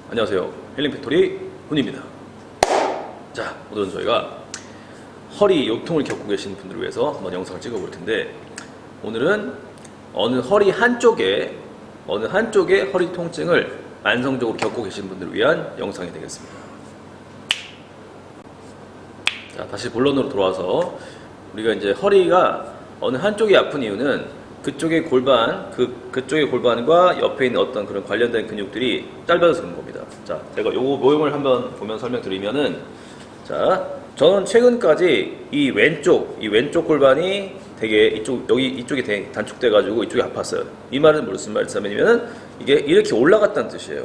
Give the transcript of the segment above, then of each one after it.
안녕하세요. 힐링팩토리 훈입니다. 자, 오늘은 저희가 허리 요통을 겪고 계신 분들을 위해서 한번 영상을 찍어볼 텐데, 오늘은 어느 한쪽에 허리 통증을 만성적으로 겪고 계신 분들을 위한 영상이 되겠습니다. 자, 다시 본론으로 돌아와서 우리가 이제 허리가 어느 한쪽이 아픈 이유는 그쪽의 그쪽의 골반과 옆에 있는 어떤 그런 관련된 근육들이 짧아져서 그런 겁니다. 자, 제가 요거 모형을 한번 보면 설명드리면은, 자, 저는 최근까지 이 왼쪽 골반이 되게 이쪽이 되게 단축돼가지고 이쪽이 아팠어요. 이 말은 무슨 말이냐면은 이게 이렇게 올라갔다는 뜻이에요.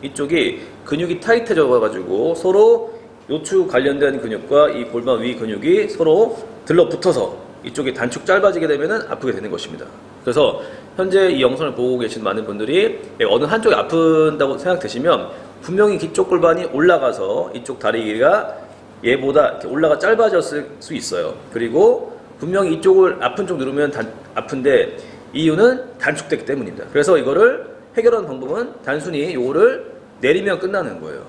이쪽이 근육이 타이트해져가지고 서로 요추 관련된 근육과 이 골반 위 근육이 서로 들러붙어서 이쪽이 단축 짧아지게 되면은 아프게 되는 것입니다. 그래서 현재 이 영상을 보고 계신 많은 분들이 어느 한쪽이 아픈다고 생각되시면 분명히 이쪽 골반이 올라가서 이쪽 다리 길이가 얘보다 이렇게 올라가 짧아졌을 수 있어요. 그리고 분명히 이쪽을 아픈 쪽 누르면 아픈데 이유는 단축됐기 때문입니다. 그래서 이거를 해결하는 방법은 단순히 요거를 내리면 끝나는 거예요.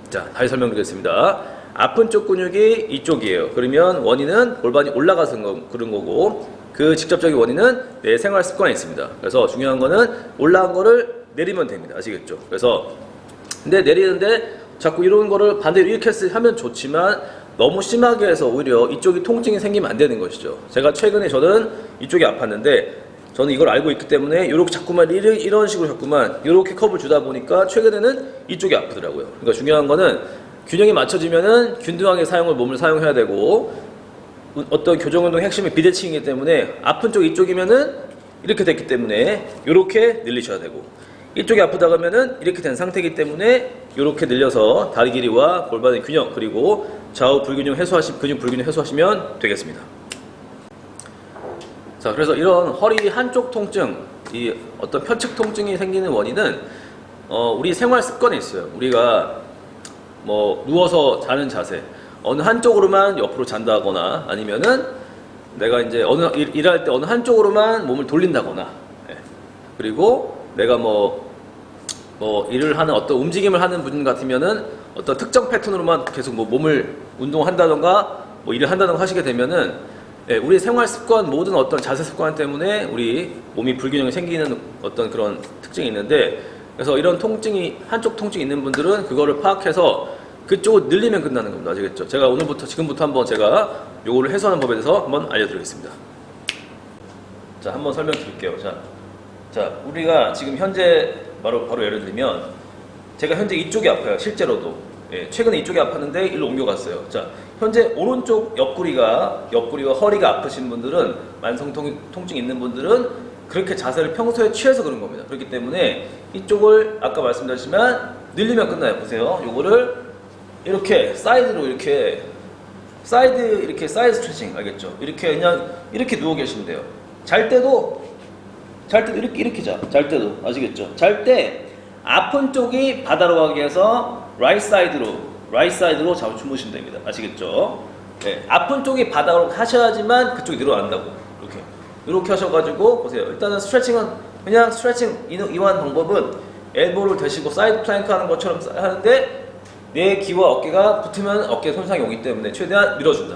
자, 다시 설명드리겠습니다. 아픈 쪽 근육이 이쪽이에요. 그러면 원인은 골반이 올라가서 그런 거고, 그 직접적인 원인은 내 생활 습관에 있습니다. 그래서 중요한 거는 올라간 거를 내리면 됩니다. 아시겠죠? 그래서 근데 내리는데 자꾸 이런 거를 반대로 이렇게 하면 좋지만 너무 심하게 해서 오히려 이쪽이 통증이 생기면 안 되는 것이죠. 제가 최근에 저는 이쪽이 아팠는데 저는 이걸 알고 있기 때문에 이렇게 자꾸만 이런 식으로 자꾸만 이렇게 컵을 주다 보니까 최근에는 이쪽이 아프더라고요. 그러니까 중요한 거는 균형이 맞춰지면은 균등하게 몸을 사용해야 되고, 어떤 교정운동의 핵심이 비대칭이기 때문에 아픈 쪽 이쪽이면은 이렇게 됐기 때문에 이렇게 늘리셔야 되고, 이쪽이 아프다 그러면은 이렇게 된 상태이기 때문에 이렇게 늘려서 다리 길이와 골반의 균형, 그리고 좌우 근육 불균형 해소하시면 되겠습니다. 자, 그래서 이런 허리 한쪽 통증, 이 어떤 편측 통증이 생기는 원인은 우리 생활 습관에 있어요. 우리가 누워서 자는 자세, 어느 한쪽으로만 옆으로 잔다거나, 아니면은 내가 이제 일할 때 어느 한쪽으로만 몸을 돌린다거나, 그리고 내가 일을 하는 어떤 움직임을 하는 분 같으면은 어떤 특정 패턴으로만 계속 몸을 운동한다던가 일을 한다던가 하시게 되면은, 우리 생활 습관, 모든 어떤 자세 습관 때문에 우리 몸이 불균형이 생기는 어떤 그런 특징이 있는데, 그래서 이런 한쪽 통증이 있는 분들은 그거를 파악해서 그쪽을 늘리면 끝나는 겁니다. 아시겠죠? 제가 지금부터 한번 제가 요거를 해소하는 법에 대해서 한번 알려드리겠습니다. 자, 한번 설명드릴게요. 자, 우리가 지금 현재 바로 예를 들면, 제가 현재 이쪽이 아파요. 실제로도. 최근에 이쪽이 아팠는데 일로 옮겨갔어요. 자, 현재 오른쪽 옆구리와 허리가 아프신 분들은, 만성 통증 있는 분들은 그렇게 자세를 평소에 취해서 그런 겁니다. 그렇기 때문에 이쪽을 아까 말씀드렸지만 늘리면 끝나요. 보세요. 요거를 이렇게 사이드로 이렇게 사이드 스트레칭, 알겠죠? 이렇게 그냥 이렇게 누워 계시면 돼요. 잘 때도 이렇게 자. 잘 때도 아시겠죠? 잘 때 아픈 쪽이 바다로 가기 위해서 라이트 사이드로 잡아 주무시면 됩니다. 아시겠죠? 네, 아픈 쪽이 바닥으로 하셔야지만 그쪽이 늘어난다고. 이렇게 하셔가지고 보세요. 일단은 그냥 스트레칭 이완 방법은 엘보를 대시고 사이드 플랭크 하는 것처럼 하는데, 내 귀와 어깨가 붙으면 어깨 손상이 오기 때문에 최대한 밀어준다.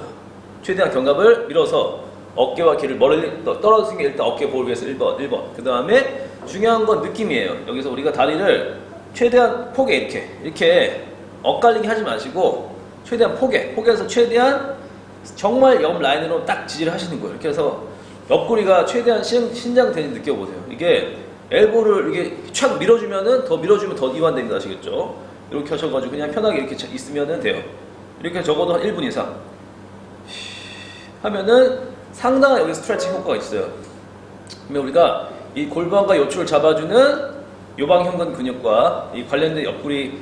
최대한 견갑을 밀어서 어깨와 귀를 멀리 떨어지는 게 일단 어깨 보호를 위해서 1번. 그 다음에 중요한 건 느낌이에요. 여기서 우리가 다리를 최대한 이렇게 엇갈리게 하지 마시고 최대한 포개해서 최대한 정말 옆 라인으로 딱 지지를 하시는 거예요. 이렇게 해서 옆구리가 최대한 신장되는 느껴보세요. 이게 엘보를 이렇게 촥 밀어주면 더 이완됩니다. 아시겠죠? 이렇게 하셔가지고 그냥 편하게 이렇게 있으면 돼요. 이렇게 적어도 한 1분 이상 하면은 상당한 여기 스트레칭 효과가 있어요. 그러면 우리가 이 골반과 요추를 잡아주는 요방형근 근육과 이 관련된 옆구리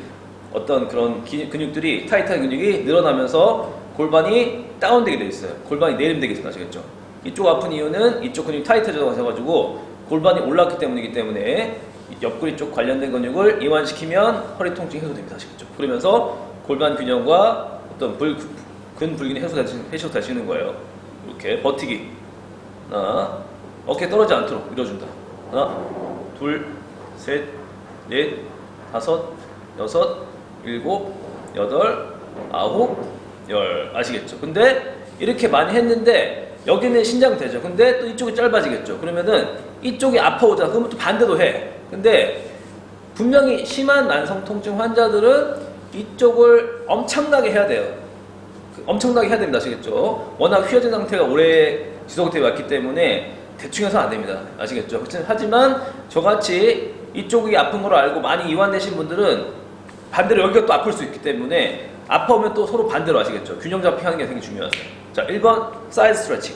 어떤 그런 근육들이, 타이트한 근육이 늘어나면서 골반이 다운되게 되어 있어요. 골반이 내림되게 되어, 아시겠죠? 이쪽 아픈 이유는 이쪽 근육이 타이트해져가지고 골반이 올랐기 때문이기 때문에 옆구리 쪽 관련된 근육을 이완시키면 허리 통증이 해소됩니다. 아시겠죠? 그러면서 골반 균형과 어떤 근불균이 해소되시는 거예요. 이렇게 버티기. 하나, 어깨 떨어지지 않도록 밀어준다. 하나, 둘, 셋, 넷, 다섯, 여섯, 일곱, 여덟, 아홉, 열. 아시겠죠? 근데 이렇게 많이 했는데 여기는 신장되죠. 근데 또 이쪽이 짧아지겠죠. 그러면은 이쪽이 아파오잖아. 그러면 또 반대로 해. 근데 분명히 심한 만성 통증 환자들은 이쪽을 엄청나게 해야 돼요. 엄청나게 해야 됩니다. 아시겠죠? 워낙 휘어진 상태가 오래 지속되어 왔기 때문에 대충 해서 안 됩니다. 아시겠죠? 하지만 저같이 이쪽이 아픈 걸 알고 많이 이완되신 분들은 반대로 여기가 또 아플 수 있기 때문에 아파오면 또 서로 반대로. 아시겠죠? 균형 잡히게 하는 게 굉장히 중요하죠. 자, 1번 사이드 스트레칭.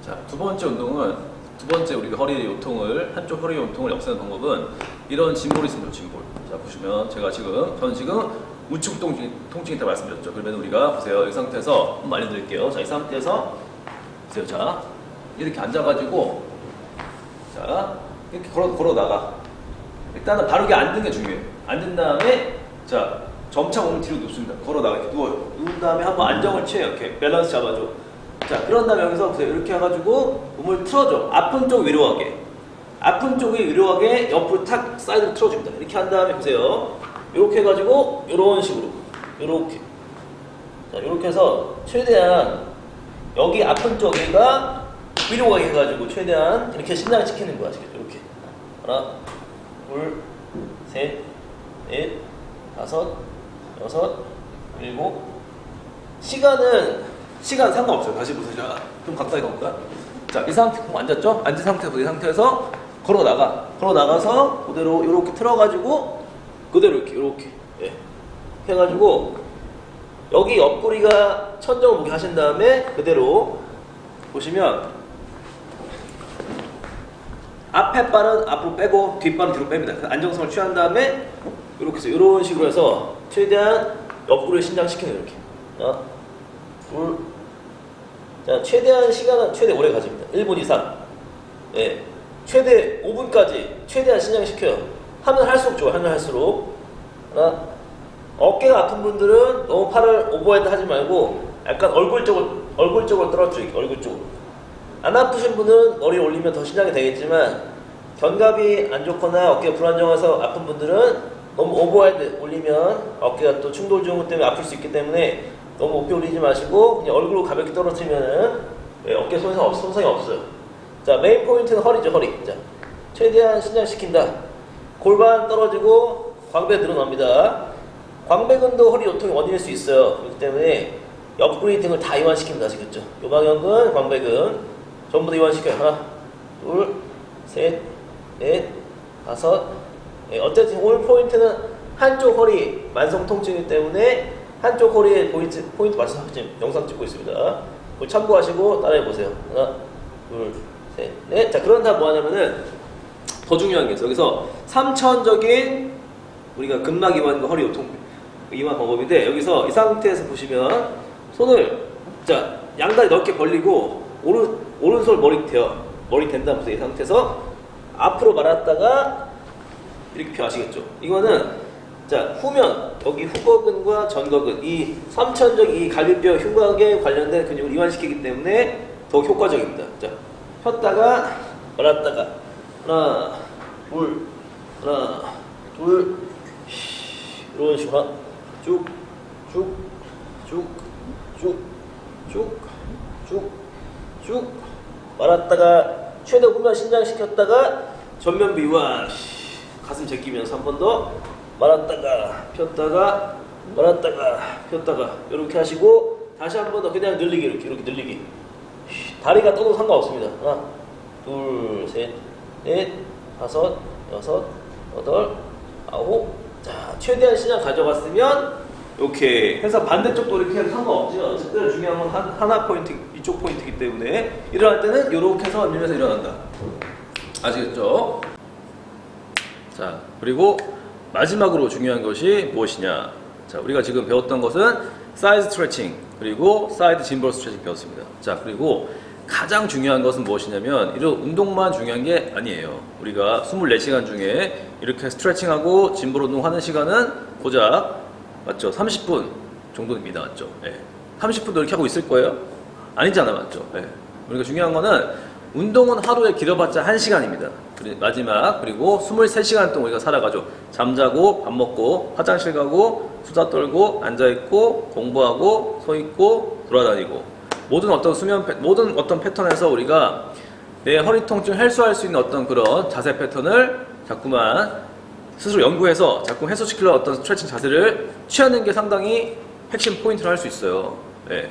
자, 두 번째 운동은, 두 번째 우리가 허리 요통을, 한쪽 허리 요통을 없애는 방법은 이런 짐볼이 있습니다. 짐볼. 자, 보시면 저는 지금 우측 통증이 다 말씀드렸죠. 그러면 우리가 보세요. 이 상태에서 한번 알려드릴게요. 자, 이 상태에서 보세요. 자, 이렇게 앉아가지고, 자, 이렇게 걸어 나가. 일단은 바르게 앉는 게 중요해요. 앉은 다음에, 자, 점차 몸을 뒤로 눕습니다. 걸어 나가. 이렇게 누워요. 누운 다음에 한번 안정을 취해요. 이렇게 밸런스 잡아줘. 자, 그런 다음에 여기서 보세요. 이렇게 해가지고 몸을 틀어줘. 아픈 쪽 위로 가게. 아픈 쪽이 위로 가게 옆으로 탁 사이드로 틀어줍니다. 이렇게 한 다음에 보세요. 이렇게 해가지고 이런 식으로. 이렇게. 자, 이렇게 해서 최대한 여기 아픈 쪽이가 위로 가게 해가지고 최대한 이렇게 신장을 시키는 거야. 아시겠죠? 이렇게. 하나, 둘, 셋, 넷, 다섯, 여섯, 일곱. 시간 상관없어요. 다시 보세요. 자, 좀 가까이 가볼까? 자, 이 상태, 앉았죠? 앉은 상태에서 이 상태에서 걸어 나가서 그대로 이렇게 틀어가지고 그대로 이렇게 예. 해가지고 여기 옆구리가 천정을 보게 하신 다음에 그대로 보시면 앞에 발은 앞으로 빼고 뒷발은 뒤로 뺍니다. 안정성을 취한 다음에 이렇게 해서 이런 식으로 해서 최대한 옆구리를 신장시켜요. 이렇게 하나, 둘. 자, 최대한 시간은 최대 오래 가집니다. 1분 이상. 예. 최대 5분까지 최대한 신장시켜요. 하면 할수록 좋아요. 하면 할수록. 하나. 어깨가 아픈 분들은 너무 팔을 오버헤드 하지 말고 약간 얼굴 쪽으로 떨어뜨리기. 얼굴 쪽으로. 안 아프신 분은 머리 올리면 더 신장이 되겠지만 견갑이 안 좋거나 어깨가 불안정해서 아픈 분들은 너무 오버헤드 올리면 어깨가 또 충돌 증후 때문에 아플 수 있기 때문에 너무 높이 올리지 마시고 그냥 얼굴로 가볍게 떨어뜨리면은 어깨 손상이 없어요. 자, 메인 포인트는 허리죠. 허리. 자, 최대한 신장시킨다. 골반 떨어지고 광배 늘어납니다. 광배근도 허리 요통의 원인일 수 있어요. 그렇기 때문에 옆구리 등을 다 이완시킵니다. 아시겠죠? 요방형근, 광배근 전부 다 이완시켜요. 하나, 둘, 셋, 넷, 다섯. 어쨌든 오늘 포인트는 한쪽 허리 만성 통증이기 때문에 한쪽 허리에 포인트 맞춰서 지금 영상 찍고 있습니다. 그걸 참고하시고 따라해보세요. 하나, 둘, 셋, 넷. 자, 그런 다음 뭐 하냐면은 더 중요한 게 있어요. 여기서 3차원적인 우리가 근막 이완과 허리 요통 이완 방법인데 여기서 이 상태에서 보시면 손을 자 양다리 넓게 벌리고 오른손 머리 댄 다음에 이 상태에서 앞으로 말았다가 이렇게 펴. 아시겠죠? 이거는 자, 후면, 여기 후거근과 전거근, 이 3차원적인 이 갈비뼈 흉곽에 관련된 근육을 이완시키기 때문에 더 효과적입니다. 자, 폈다가, 말았다가, 하나, 둘, 이런 식으로 하나, 쭉, 말았다가, 최대 후면 신장시켰다가, 전면부 이완, 가슴 제끼면서 한 번 더, 말았다가 폈다가 이렇게 하시고 다시 한 번 더 그냥 늘리기 이렇게 늘리기. 다리가 떠도 상관없습니다. 하나, 둘, 셋, 넷, 다섯, 여섯, 여덟, 아홉. 자, 최대한 신장 가져갔으면 이렇게 해서 반대쪽도 이렇게 해도 상관없죠. 어쨌든 중요한 건 하나 포인트, 이쪽 포인트이기 때문에 일어날 때는 이렇게 해서 밀면서 일어난다. 아시겠죠? 자, 그리고 마지막으로 중요한 것이 무엇이냐? 자, 우리가 지금 배웠던 것은 사이드 스트레칭 그리고 사이드 짐볼 스트레칭 배웠습니다. 자, 그리고 가장 중요한 것은 무엇이냐면 이런 운동만 중요한 게 아니에요. 우리가 24시간 중에 이렇게 스트레칭하고 짐볼 운동하는 시간은 고작 맞죠? 30분 정도입니다. 맞죠? 네. 30분도 이렇게 하고 있을 거예요? 아니잖아. 맞죠? 네. 우리가 중요한 거는 운동은 하루에 길어봤자 1시간입니다. 마지막 그리고 23시간 동안 우리가 살아가죠. 잠자고 밥 먹고 화장실 가고 수다 떨고 앉아있고 공부하고 서있고 돌아다니고 모든 어떤 패턴에서 우리가 내 허리 통증 해소할 수 있는 어떤 그런 자세 패턴을 자꾸만 스스로 연구해서 자꾸 해소시키려는 어떤 스트레칭 자세를 취하는 게 상당히 핵심 포인트를 할 수 있어요. 예.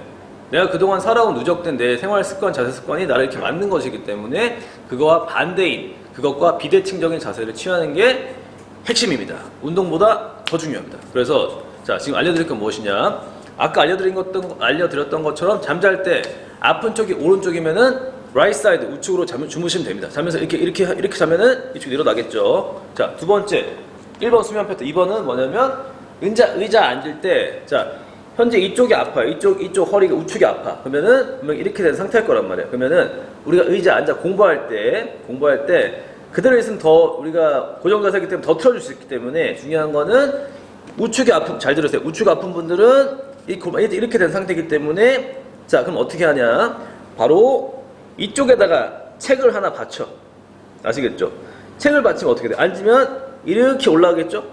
내가 그동안 살아온 누적된 내 생활 습관, 자세 습관이 나를 이렇게 만든 것이기 때문에 그거와 반대인, 그것과 비대칭적인 자세를 취하는 게 핵심입니다. 운동보다 더 중요합니다. 그래서 자, 지금 알려드릴 건 무엇이냐? 아까 알려드렸던 것처럼 잠잘 때 아픈 쪽이 오른쪽이면은 right side 우측으로 주무시면 됩니다. 자면서 이렇게 자면은 이쪽이 늘어나겠죠. 자, 두 번째 1번 수면 패턴, 2번은 뭐냐면 의자 앉을 때 자. 현재 이쪽이 아파요. 이쪽 허리가 우측이 아파. 그러면은 분명히 이렇게 된 상태일 거란 말이에요. 그러면은 우리가 의자 앉아 공부할 때 그대로 있으면 더 우리가 고정 자세이기 때문에 더 틀어줄 수 있기 때문에 중요한 거는 우측이 아픈, 잘 들으세요. 우측 아픈 분들은 이렇게 된 상태이기 때문에 자, 그럼 어떻게 하냐? 바로 이쪽에다가 책을 하나 받쳐. 아시겠죠? 책을 받치면 어떻게 돼? 앉으면 이렇게 올라가겠죠?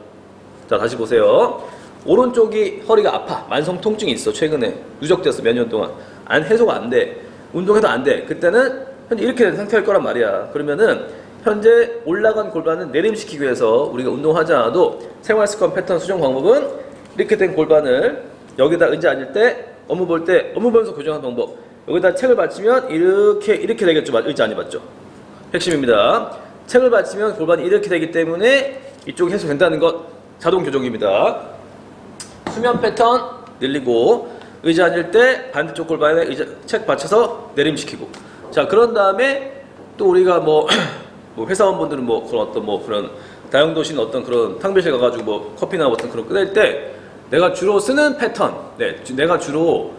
자, 다시 보세요. 오른쪽이 허리가 아파. 만성 통증이 있어. 최근에 누적되었어. 몇 년 동안. 해소가 안 돼. 운동해도 안 돼. 그때는 현재 이렇게 된 상태일 거란 말이야. 그러면은 현재 올라간 골반은 내림시키기 위해서 우리가 운동하지 않아도 생활습관 패턴 수정 방법은 이렇게 된 골반을 여기다 의자 앉을 때 업무 볼 때 업무 보면서 교정하는 방법. 여기다 책을 받치면 이렇게 되겠죠. 의자 안 맞죠? 핵심입니다. 책을 받치면 골반이 이렇게 되기 때문에 이쪽이 해소된다는 것 자동 교정입니다. 수면 패턴 늘리고 의자 앉을 때 반대쪽 골반에 책 받쳐서 내림시키고 자 그런 다음에 또 우리가 뭐 회사원분들은 그런 다용도실 어떤 그런 탕비실 가가지고 뭐 커피나 어떤 그런 끓일 때 내가 주로 쓰는 패턴 내가 주로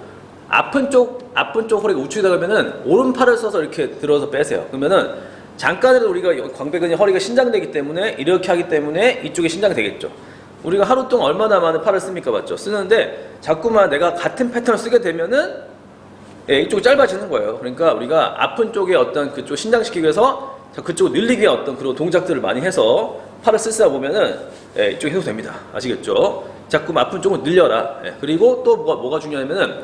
아픈 쪽 허리가 우측이다 그러면은 오른팔을 써서 이렇게 들어서 빼세요. 그러면은 잠깐이라도 우리가 광배근이 허리가 신장되기 때문에 이렇게 하기 때문에 이쪽에 신장이 되겠죠. 우리가 하루 동안 얼마나 많은 팔을 씁니까? 맞죠? 쓰는데 자꾸만 내가 같은 패턴을 쓰게 되면은 이쪽이 짧아지는 거예요. 그러니까 우리가 아픈 쪽에 어떤 그쪽 신장시키기 위해서 그쪽을 늘리기 위한 어떤 그런 동작들을 많이 해서 팔을 쓰다 보면은 이쪽이 해소됩니다. 아시겠죠? 자꾸 아픈 쪽을 늘려라. 그리고 또 뭐가 중요하냐면은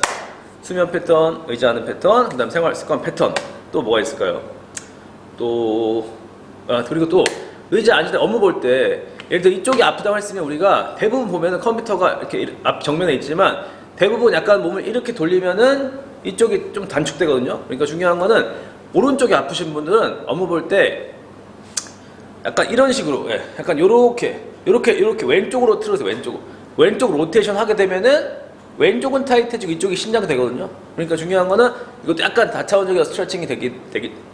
수면 패턴, 의자 앉는 패턴, 그 다음 생활 습관 패턴 또 뭐가 있을까요? 그리고 또 의자 앉을 때 업무 볼 때 예를 들어 이쪽이 아프다고 했으면 우리가 대부분 보면은 컴퓨터가 이렇게 앞 정면에 있지만 대부분 약간 몸을 이렇게 돌리면은 이쪽이 좀 단축되거든요. 그러니까 중요한 거는 오른쪽이 아프신 분들은 업무 볼 때 약간 이런 식으로 약간 요렇게 왼쪽으로 틀어서 왼쪽 로테이션 하게 되면은 왼쪽은 타이트해지고 이쪽이 신장되거든요. 그러니까 중요한 거는 이것도 약간 다차원적인 스트레칭이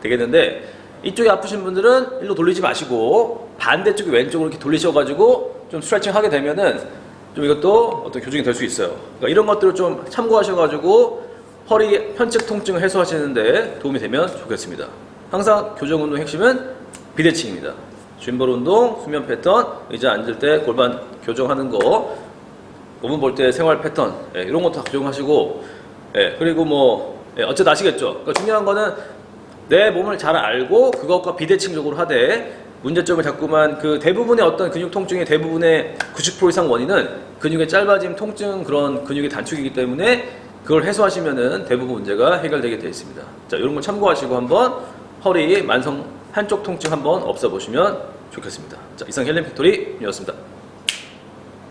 되겠는데 이쪽이 아프신 분들은 일로 돌리지 마시고 반대쪽이 왼쪽으로 이렇게 돌리셔가지고 좀 스트레칭 하게 되면은 좀 이것도 어떤 교정이 될 수 있어요. 그러니까 이런 것들을 좀 참고하셔가지고 허리 편측 통증을 해소하시는데 도움이 되면 좋겠습니다. 항상 교정 운동 핵심은 비대칭입니다. 줌벌 운동, 수면 패턴, 의자 앉을 때 골반 교정하는 거, 몸을 볼 때 생활 패턴 이런 거 다 교정하시고 그리고 어쨌든 아시겠죠? 그러니까 중요한 거는 내 몸을 잘 알고 그것과 비대칭적으로 하되 문제점을 자꾸만 그 대부분의 어떤 근육 통증의 대부분의 90% 이상 원인은 근육의 짧아짐, 통증 그런 근육의 단축이기 때문에 그걸 해소하시면은 대부분 문제가 해결되게 되어 있습니다. 자, 이런 걸 참고하시고 한번 허리 만성 한쪽 통증 한번 없애보시면 좋겠습니다. 자, 이상 헬렌 팩토리였습니다.